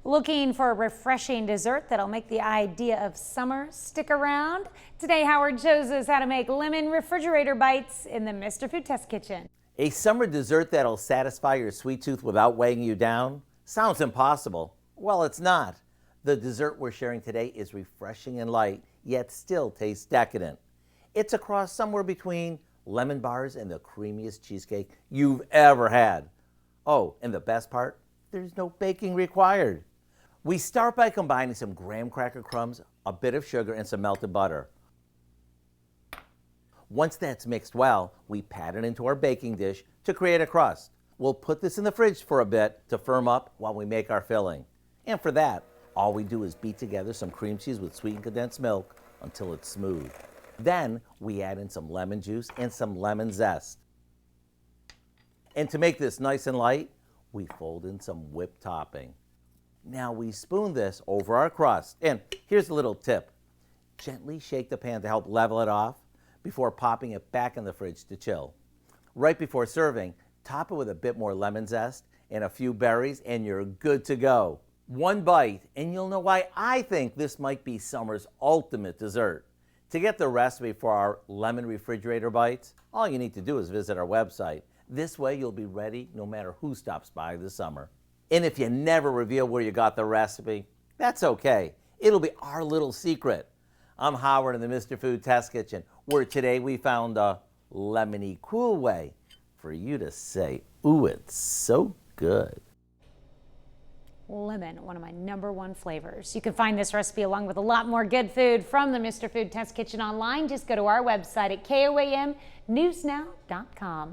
Looking for a refreshing dessert that'll make the idea of summer stick around? Today, Howard shows us how to make lemon refrigerator bites in the Mr. Food Test Kitchen. A summer dessert that'll satisfy your sweet tooth without weighing you down? Sounds impossible. Well, it's not. The dessert we're sharing today is refreshing and light, yet still tastes decadent. It's a cross somewhere between lemon bars and the creamiest cheesecake you've ever had. Oh, and the best part? There's no baking required. We start by combining some graham cracker crumbs, a bit of sugar, and some melted butter. Once that's mixed well, we pat it into our baking dish to create a crust. We'll put this in the fridge for a bit to firm up while we make our filling. And for that, all we do is beat together some cream cheese with sweetened condensed milk until it's smooth. Then we add in some lemon juice and some lemon zest. And to make this nice and light, we fold in some whipped topping. Now we spoon this over our crust. And here's a little tip. Gently shake the pan to help level it off before popping it back in the fridge to chill. Right before serving, top it with a bit more lemon zest and a few berries and you're good to go. One bite and you'll know why I think this might be summer's ultimate dessert. To get the recipe for our lemon refrigerator bites, all you need to do is visit our website. This way you'll be ready no matter who stops by this summer. And if you never reveal where you got the recipe, that's okay. It'll be our little secret. I'm Howard in the Mr. Food Test Kitchen, where today we found a lemony cool way for you to say, ooh, it's so good. Lemon, one of my #1 flavors. You can find this recipe along with a lot more good food from the Mr. Food Test Kitchen online. Just go to our website at KOAMnewsnow.com.